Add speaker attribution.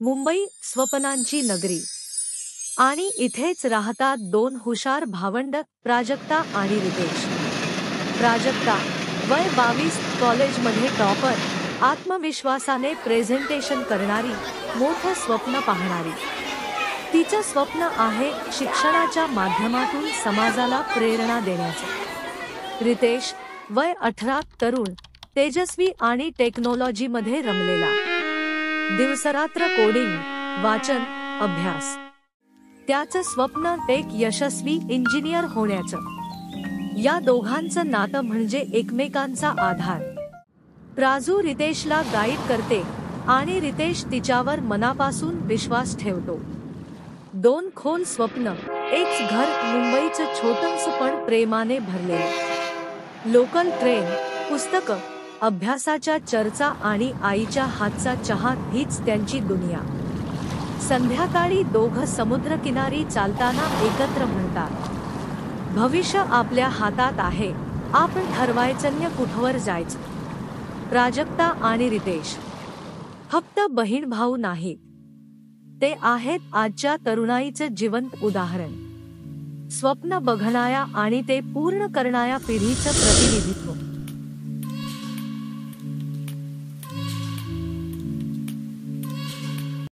Speaker 1: मुंबई स्वप्नांची नगरी आणि इथेच राहतात दोन हुशार भावंड, प्राजक्ता आणि रितेश. प्राजक्ता वय 22, कॉलेजमध्ये टॉपर, आत्मविश्वासाने प्रेझेंटेशन करणारी, मोठं स्वप्न पाहणारी. तिचं स्वप्न आहे शिक्षणाच्या माध्यमातून समाजाला प्रेरणा देण्याचं. रितेश वय 18, तरुण, तेजस्वी आणि टेक्नॉलॉजीमध्ये रमलेला. दिवसरात्र कोडिंग, वाचन, अभ्यास. त्याचं स्वप्न एक यशस्वी इंजिनियर होण्याचं. या दोघांचं नातं म्हणजे एकमेकांचा आधार. प्राजू रितेशला गाईड करते आणि रितेश तिच्यावर मनापासून विश्वास ठेवतो. दोन खोल स्वप्न, एक घर, मुंबईचं छोटंसं पण प्रेमाने भरलेलं. लोकल ट्रेन, पुस्तकं, अभ्यासाच्या चर्चा आणि आईच्या हातचा चहा हीच त्यांची दुनिया. संध्याकाळी दोघं समुद्रकिनारी चालताना एकत्र म्हणतात, भविष्य आपल्या हातात आहे, आपण ठरवायचं कुठवर जायचं. प्राजक्ता आणि रितेश फक्त बहीण भाऊ नाहीत, ते आहेत आजच्या तरुणाईचं जिवंत उदाहरण. स्वप्न बघणाऱ्या आणि ते पूर्ण करणाऱ्या पिढीचं प्रतिनिधित्व.